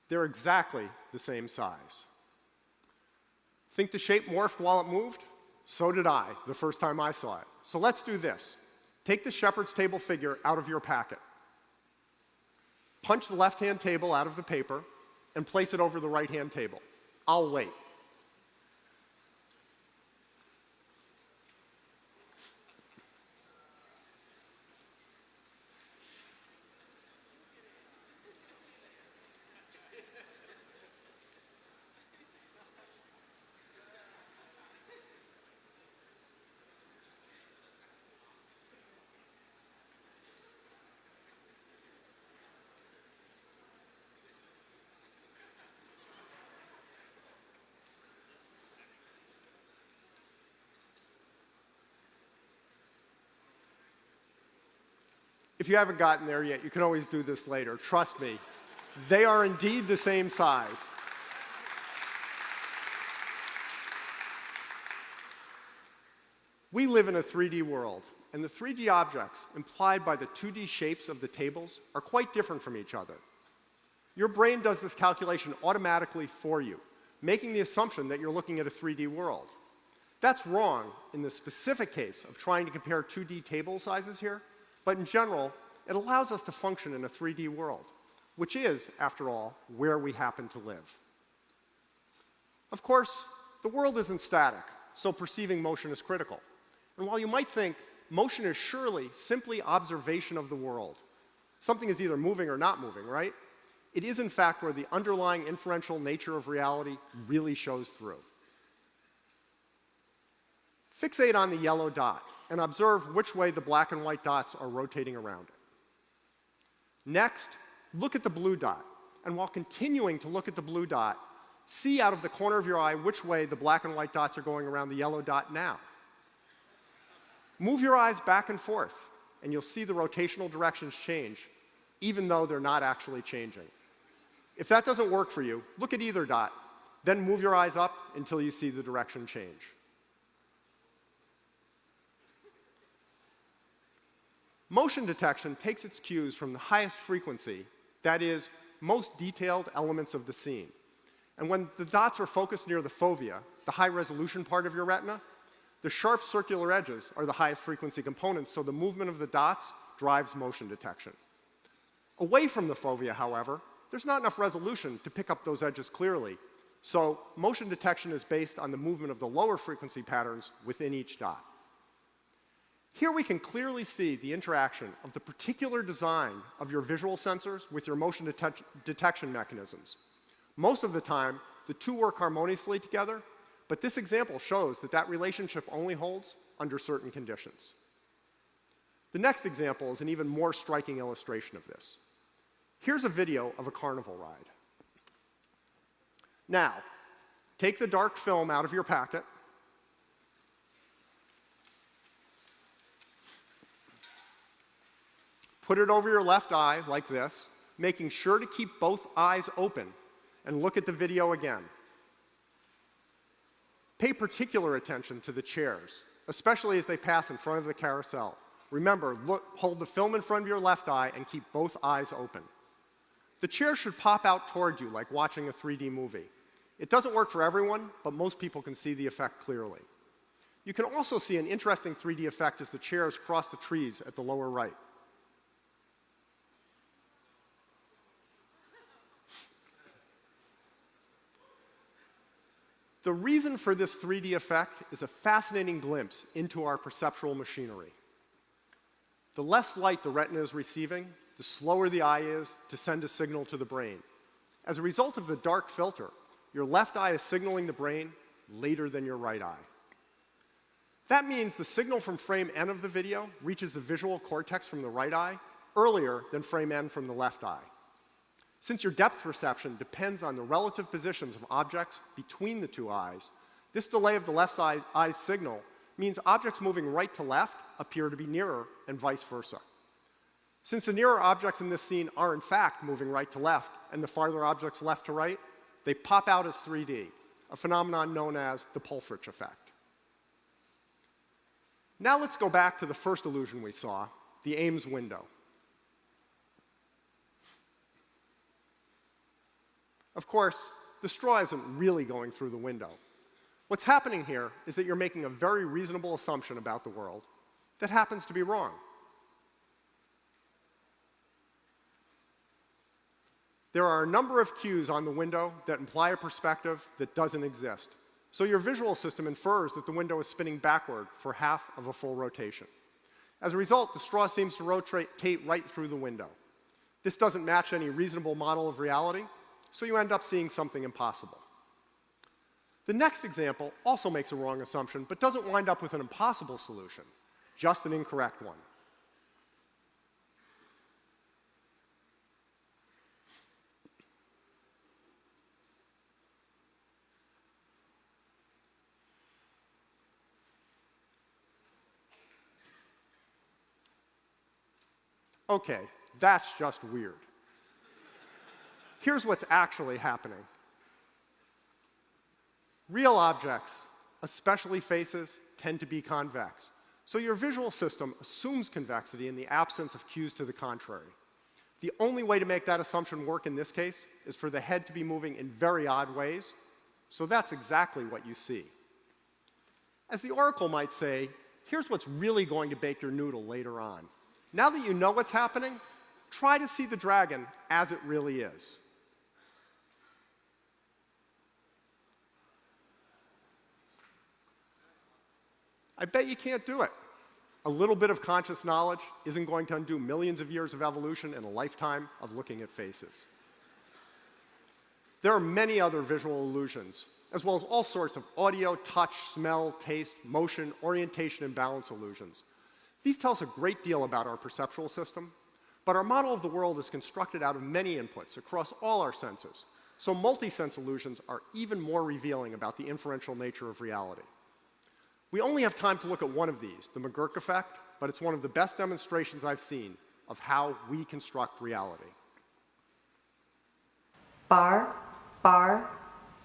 They're exactly the same size. Think the shape morphed while it moved? So did I the first time I saw it. So let's do this. Take the Shepherd's Table figure out of your packet. Punch the left-hand table out of the paper and place it over the right-hand table. I'll wait. If you haven't gotten there yet, you can always do this later. Trust me, they are indeed the same size. We live in a 3D world, and the 3D objects implied by the 2D shapes of the tables are quite different from each other. Your brain does this calculation automatically for you, making the assumption that you're looking at a 3D world. That's wrong in the specific case of trying to compare 2D table sizes here, but in general, it allows us to function in a 3D world, which is, after all, where we happen to live. Of course, the world isn't static, so perceiving motion is critical. And while you might think motion is surely simply observation of the world, something is either moving or not moving, right? It is, in fact, where the underlying inferential nature of reality really shows through. Fixate on the yellow dot and observe which way the black and white dots are rotating around it. Next, look at the blue dot, and while continuing to look at the blue dot, see out of the corner of your eye which way the black and white dots are going around the yellow dot now. Move your eyes back and forth, and you'll see the rotational directions change, even though they're not actually changing. If that doesn't work for you, look at either dot, then move your eyes up until you see the direction change. Motion detection takes its cues from the highest frequency, that is, most detailed elements of the scene. And when the dots are focused near the fovea, the high-resolution part of your retina, the sharp circular edges are the highest frequency components, so the movement of the dots drives motion detection. Away from the fovea, however, there's not enough resolution to pick up those edges clearly, so motion detection is based on the movement of the lower frequency patterns within each dot. Here we can clearly see the interaction of the particular design of your visual sensors with your motion detection mechanisms. Most of the time, the two work harmoniously together, but this example shows that that relationship only holds under certain conditions. The next example is an even more striking illustration of this. Here's a video of a carnival ride. Now, take the dark film out of your packet, put it over your left eye like this, making sure to keep both eyes open, and look at the video again. Pay particular attention to the chairs, especially as they pass in front of the carousel. Remember, hold the film in front of your left eye and keep both eyes open. The chair should pop out toward you like watching a 3D movie. It doesn't work for everyone, but most people can see the effect clearly. You can also see an interesting 3D effect as the chairs cross the trees at the lower right. The reason for this 3D effect is a fascinating glimpse into our perceptual machinery. The less light the retina is receiving, the slower the eye is to send a signal to the brain. As a result of the dark filter, your left eye is signaling the brain later than your right eye. That means the signal from frame N of the video reaches the visual cortex from the right eye earlier than frame N from the left eye. Since your depth perception depends on the relative positions of objects between the two eyes, this delay of the left eye's signal means objects moving right to left appear to be nearer and vice versa. Since the nearer objects in this scene are in fact moving right to left and the farther objects left to right, they pop out as 3D, a phenomenon known as the Pulfrich effect. Now let's go back to the first illusion we saw, the Ames window. Of course, the straw isn't really going through the window. What's happening here is that you're making a very reasonable assumption about the world that happens to be wrong. There are a number of cues on the window that imply a perspective that doesn't exist. So your visual system infers that the window is spinning backward for half of a full rotation. As a result, the straw seems to rotate right through the window. This doesn't match any reasonable model of reality, so you end up seeing something impossible. The next example also makes a wrong assumption, but doesn't wind up with an impossible solution, just an incorrect one. Okay, that's just weird. Here's what's actually happening. Real objects, especially faces, tend to be convex. So your visual system assumes convexity in the absence of cues to the contrary. The only way to make that assumption work in this case is for the head to be moving in very odd ways, so that's exactly what you see. As the oracle might say, here's what's really going to bake your noodle later on. Now that you know what's happening, try to see the dragon as it really is. I bet you can't do it. A little bit of conscious knowledge isn't going to undo millions of years of evolution and a lifetime of looking at faces. There are many other visual illusions, as well as all sorts of audio, touch, smell, taste, motion, orientation, and balance illusions. These tell us a great deal about our perceptual system, but our model of the world is constructed out of many inputs across all our senses, so multi-sense illusions are even more revealing about the inferential nature of reality. We only have time to look at one of these, the McGurk effect, but it's one of the best demonstrations I've seen of how we construct reality. Bar, bar,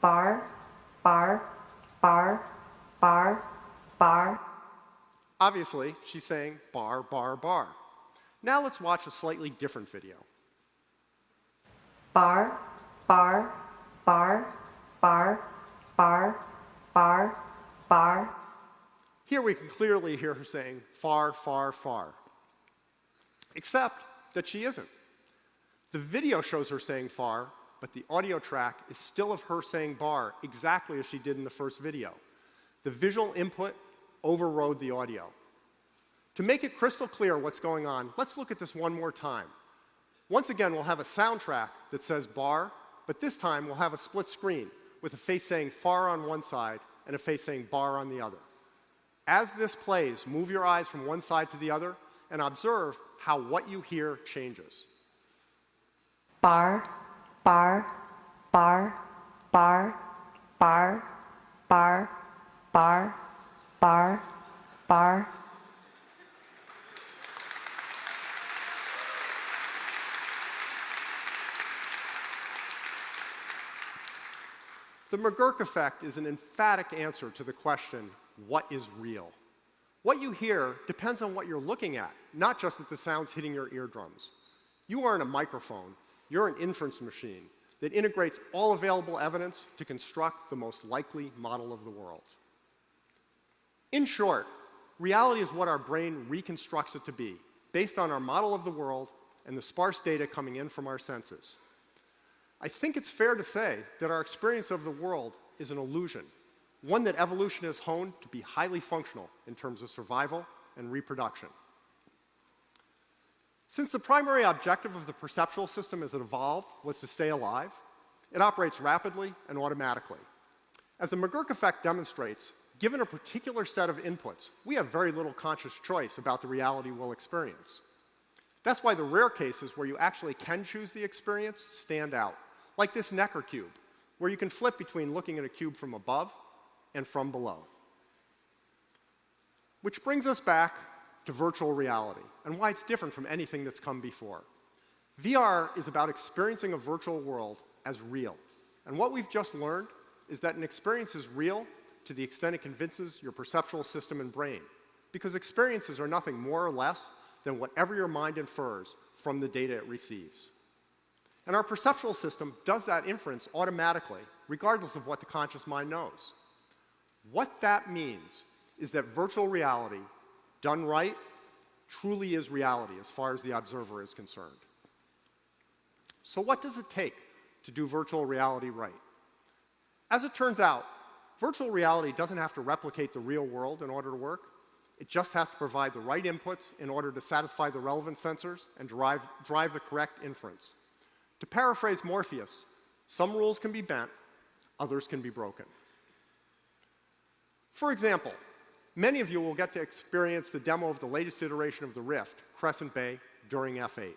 bar, bar, bar, bar, bar. Obviously, she's saying bar, bar, bar. Now let's watch a slightly different video. Bar, bar, bar, bar, bar, bar, bar. Here we can clearly hear her saying far, far, far. Except that she isn't. The video shows her saying far, but the audio track is still of her saying bar exactly as she did in the first video. The visual input overrode the audio. To make it crystal clear what's going on, let's look at this one more time. Once again, we'll have a soundtrack that says bar, but this time we'll have a split screen with a face saying far on one side and a face saying bar on the other. As this plays, move your eyes from one side to the other and observe how what you hear changes. Bar, bar, bar, bar, bar, bar, bar, bar, bar. The McGurk effect is an emphatic answer to the question, what is real? What you hear depends on what you're looking at, not just at the sounds hitting your eardrums. You aren't a microphone, you're an inference machine that integrates all available evidence to construct the most likely model of the world. In short, reality is what our brain reconstructs it to be, based on our model of the world and the sparse data coming in from our senses. I think it's fair to say that our experience of the world is an illusion, one that evolution has honed to be highly functional in terms of survival and reproduction. Since the primary objective of the perceptual system as it evolved was to stay alive, it operates rapidly and automatically. As the McGurk effect demonstrates, given a particular set of inputs, we have very little conscious choice about the reality we'll experience. That's why the rare cases where you actually can choose the experience stand out, like this Necker cube, where you can flip between looking at a cube from above and from below. Which brings us back to virtual reality and why it's different from anything that's come before. VR is about experiencing a virtual world as real. And what we've just learned is that an experience is real to the extent it convinces your perceptual system and brain, because experiences are nothing more or less than whatever your mind infers from the data it receives. And our perceptual system does that inference automatically, regardless of what the conscious mind knows. What that means is that virtual reality, done right, truly is reality as far as the observer is concerned. So what does it take to do virtual reality right? As it turns out, virtual reality doesn't have to replicate the real world in order to work. It just has to provide the right inputs in order to satisfy the relevant sensors and drive the correct inference. To paraphrase Morpheus, some rules can be bent, others can be broken. For example, many of you will get to experience the demo of the latest iteration of the Rift, Crescent Bay, during F8.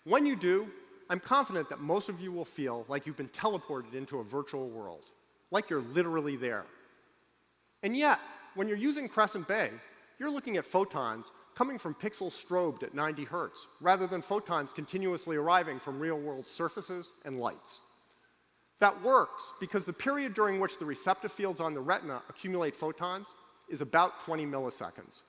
When you do, I'm confident that most of you will feel like you've been teleported into a virtual world, like you're literally there. And yet, when you're using Crescent Bay, you're looking at photons coming from pixels strobed at 90 hertz, rather than photons continuously arriving from real-world surfaces and lights. That works because the period during which the receptive fields on the retina accumulate photons is about 20 milliseconds.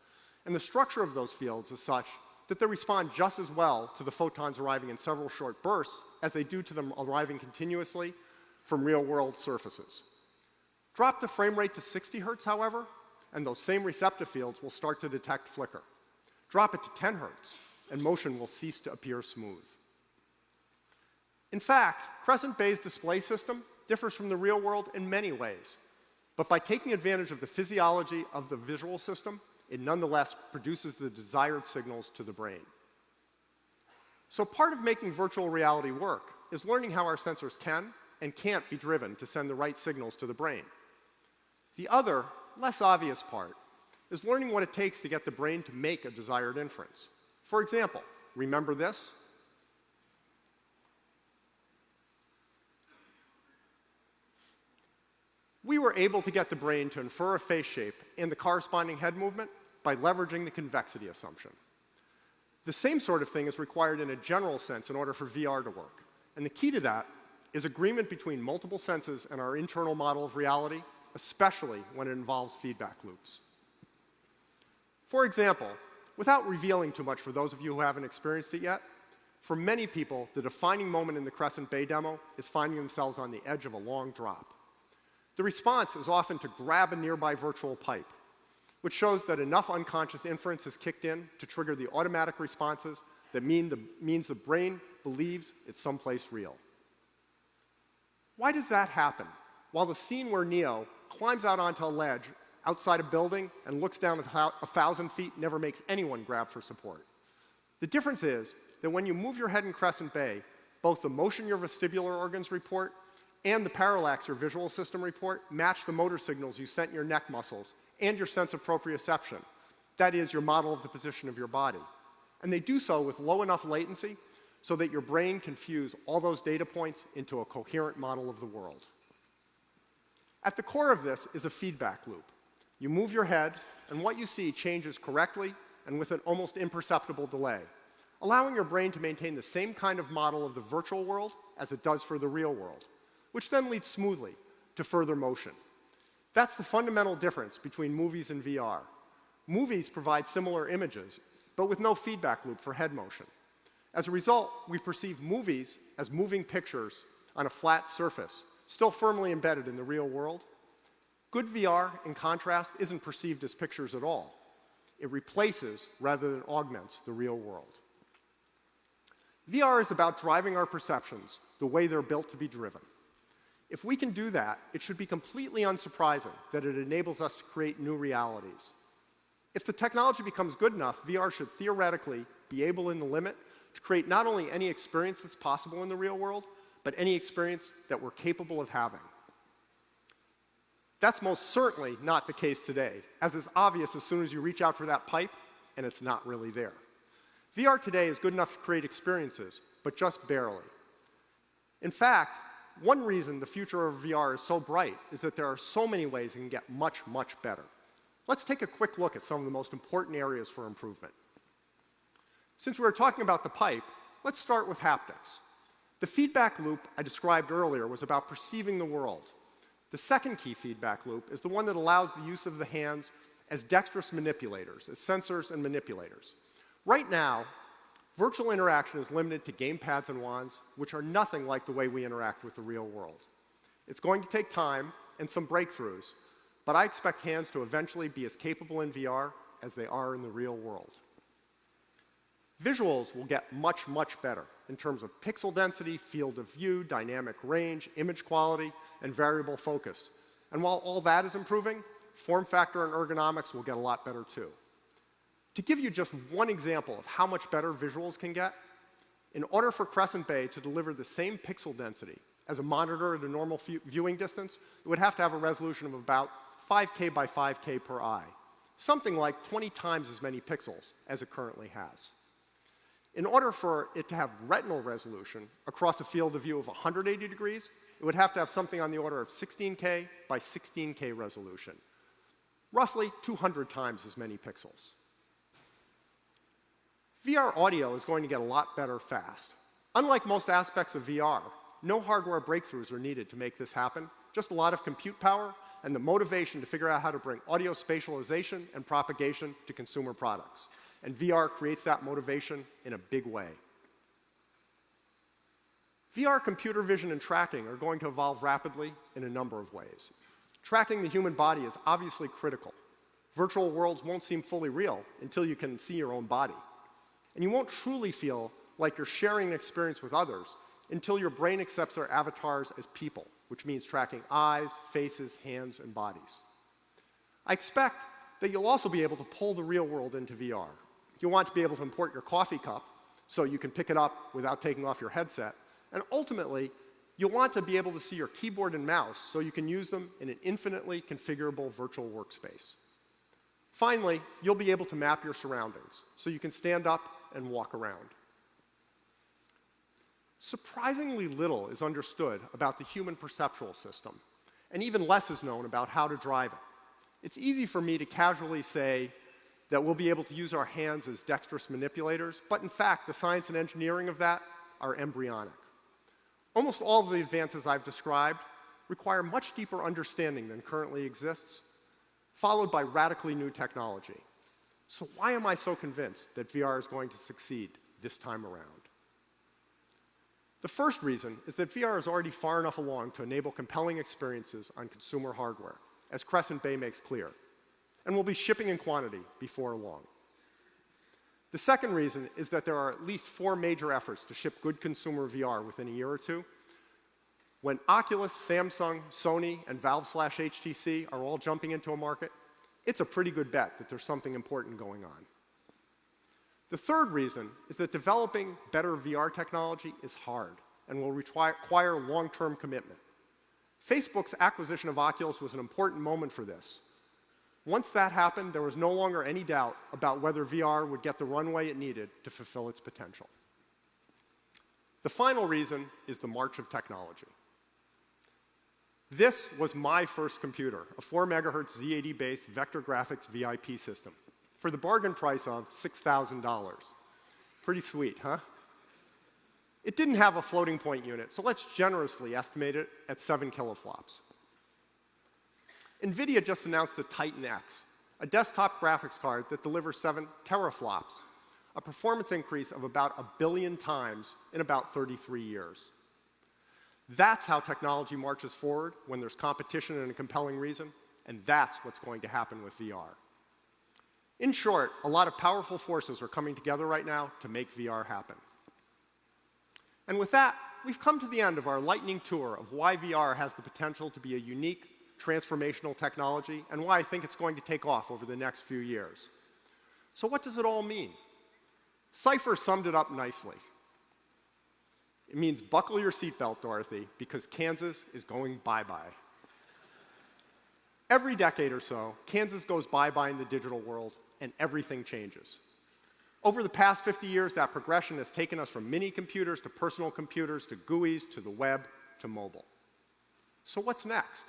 And the structure of those fields is such that they respond just as well to the photons arriving in several short bursts as they do to them arriving continuously from real-world surfaces. Drop the frame rate to 60 hertz, however, and those same receptive fields will start to detect flicker. Drop it to 10 hertz, and motion will cease to appear smooth. In fact, Crescent Bay's display system differs from the real world in many ways. But by taking advantage of the physiology of the visual system, it nonetheless produces the desired signals to the brain. So part of making virtual reality work is learning how our sensors can and can't be driven to send the right signals to the brain. The other, less obvious part is learning what it takes to get the brain to make a desired inference. For example, remember this? We were able to get the brain to infer a face shape and the corresponding head movement by leveraging the convexity assumption. The same sort of thing is required in a general sense in order for VR to work. And the key to that is agreement between multiple senses and our internal model of reality, especially when it involves feedback loops. For example, without revealing too much for those of you who haven't experienced it yet, for many people, the defining moment in the Crescent Bay demo is finding themselves on the edge of a long drop. The response is often to grab a nearby virtual pipe, which shows that enough unconscious inference has kicked in to trigger the automatic responses that means the brain believes it's someplace real. Why does that happen? While the scene where Neo climbs out onto a ledge outside a building and looks down 1,000 feet never makes anyone grab for support. The difference is that when you move your head in Crescent Bay, both the motion your vestibular organs report and the parallax your visual system report match the motor signals you sent in your neck muscles and your sense of proprioception. That is, your model of the position of your body. And they do so with low enough latency so that your brain can fuse all those data points into a coherent model of the world. At the core of this is a feedback loop. You move your head, and what you see changes correctly and with an almost imperceptible delay, allowing your brain to maintain the same kind of model of the virtual world as it does for the real world, which then leads smoothly to further motion. That's the fundamental difference between movies and VR. Movies provide similar images, but with no feedback loop for head motion. As a result, we perceive movies as moving pictures on a flat surface, still firmly embedded in the real world. Good VR, in contrast, isn't perceived as pictures at all. It replaces rather than augments the real world. VR is about driving our perceptions the way they're built to be driven. If we can do that, it should be completely unsurprising that it enables us to create new realities. If the technology becomes good enough, VR should theoretically be able, in the limit, to create not only any experience that's possible in the real world, but any experience that we're capable of having. That's most certainly not the case today, as is obvious as soon as you reach out for that pipe and it's not really there. VR today is good enough to create experiences, but just barely. In fact, one reason the future of VR is so bright is that there are so many ways it can get much, much better. Let's take a quick look at some of the most important areas for improvement. Since we were talking about the pipe, let's start with haptics. The feedback loop I described earlier was about perceiving the world. The second key feedback loop is the one that allows the use of the hands as dexterous manipulators, as sensors and manipulators. Right now, virtual interaction is limited to gamepads and wands, which are nothing like the way we interact with the real world. It's going to take time and some breakthroughs, but I expect hands to eventually be as capable in VR as they are in the real world. Visuals will get much, much better in terms of pixel density, field of view, dynamic range, image quality, and variable focus. And while all that is improving, form factor and ergonomics will get a lot better too. To give you just one example of how much better visuals can get, in order for Crescent Bay to deliver the same pixel density as a monitor at a normal viewing distance, it would have to have a resolution of about 5K by 5K per eye, something like 20 times as many pixels as it currently has. In order for it to have retinal resolution across a field of view of 180 degrees, it would have to have something on the order of 16K by 16K resolution. roughly 200 times as many pixels. VR audio is going to get a lot better fast. Unlike most aspects of VR, no hardware breakthroughs are needed to make this happen, just a lot of compute power and the motivation to figure out how to bring audio spatialization and propagation to consumer products. And VR creates that motivation in a big way. VR computer vision and tracking are going to evolve rapidly in a number of ways. Tracking the human body is obviously critical. Virtual worlds won't seem fully real until you can see your own body. And you won't truly feel like you're sharing an experience with others until your brain accepts their avatars as people, which means tracking eyes, faces, hands, and bodies. I expect that you'll also be able to pull the real world into VR. You'll want to be able to import your coffee cup so you can pick it up without taking off your headset. And ultimately, you'll want to be able to see your keyboard and mouse so you can use them in an infinitely configurable virtual workspace. Finally, you'll be able to map your surroundings so you can stand up and walk around. Surprisingly little is understood about the human perceptual system, and even less is known about how to drive it. It's easy for me to casually say that we'll be able to use our hands as dexterous manipulators, but in fact, the science and engineering of that are embryonic. Almost all of the advances I've described require much deeper understanding than currently exists, followed by radically new technology. So why am I so convinced that VR is going to succeed this time around? The first reason is that VR is already far enough along to enable compelling experiences on consumer hardware, as Crescent Bay makes clear, and will be shipping in quantity before long. The second reason is that there are at least 4 major efforts to ship good consumer VR within a year or two. When Oculus, Samsung, Sony, and Valve/HTC are all jumping into a market, it's a pretty good bet that there's something important going on. The third reason is that developing better VR technology is hard and will require long-term commitment. Facebook's acquisition of Oculus was an important moment for this. Once that happened, there was no longer any doubt about whether VR would get the runway it needed to fulfill its potential. The final reason is the march of technology. This was my first computer, a 4 megahertz Z80-based vector graphics VIP system, for the bargain price of $6,000. Pretty sweet, huh? It didn't have a floating point unit, so let's generously estimate it at 7 kiloflops. NVIDIA just announced the Titan X, a desktop graphics card that delivers 7 teraflops, a performance increase of about 1 billion times in about 33 years. That's how technology marches forward when there's competition and a compelling reason, and that's what's going to happen with VR. In short, a lot of powerful forces are coming together right now to make VR happen. And with that, we've come to the end of our lightning tour of why VR has the potential to be a unique, transformational technology, and why I think it's going to take off over the next few years. So what does it all mean? Cypher summed it up nicely. It means buckle your seatbelt, Dorothy, because Kansas is going bye-bye. Every decade or so, Kansas goes bye-bye in the digital world, and everything changes. Over the past 50 years, that progression has taken us from mini computers to personal computers to GUIs to the web to mobile. So what's next?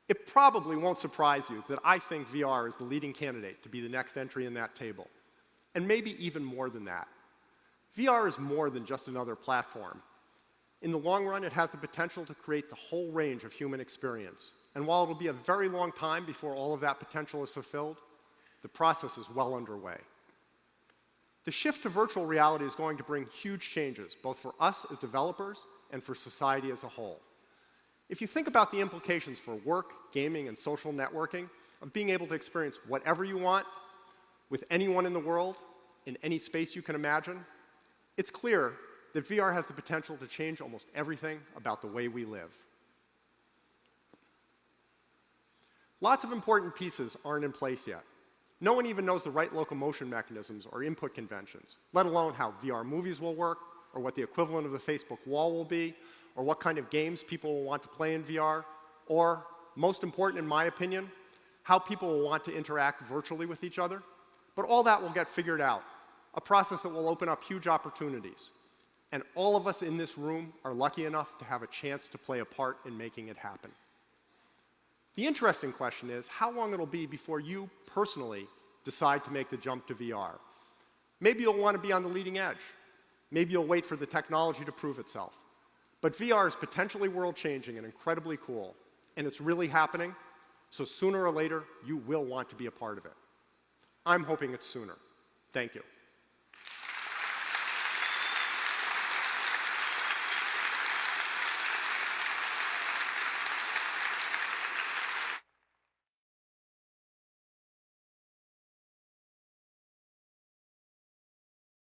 It probably won't surprise you that I think VR is the leading candidate to be the next entry in that table, and maybe even more than that. VR is more than just another platform. In the long run, it has the potential to create the whole range of human experience. And while it'll be a very long time before all of that potential is fulfilled, the process is well underway. The shift to virtual reality is going to bring huge changes, both for us as developers and for society as a whole. If you think about the implications for work, gaming, and social networking of being able to experience whatever you want with anyone in the world, in any space you can imagine, it's clear that VR has the potential to change almost everything about the way we live. Lots of important pieces aren't in place yet. No one even knows the right locomotion mechanisms or input conventions, let alone how VR movies will work, or what the equivalent of the Facebook wall will be, or what kind of games people will want to play in VR, or, most important in my opinion, how people will want to interact virtually with each other. But all that will get figured out, a process that will open up huge opportunities. And all of us in this room are lucky enough to have a chance to play a part in making it happen. The interesting question is how long it'll be before you personally decide to make the jump to VR. Maybe you'll want to be on the leading edge. Maybe you'll wait for the technology to prove itself. But VR is potentially world-changing and incredibly cool, and it's really happening, so sooner or later, you will want to be a part of it. I'm hoping it's sooner. Thank you.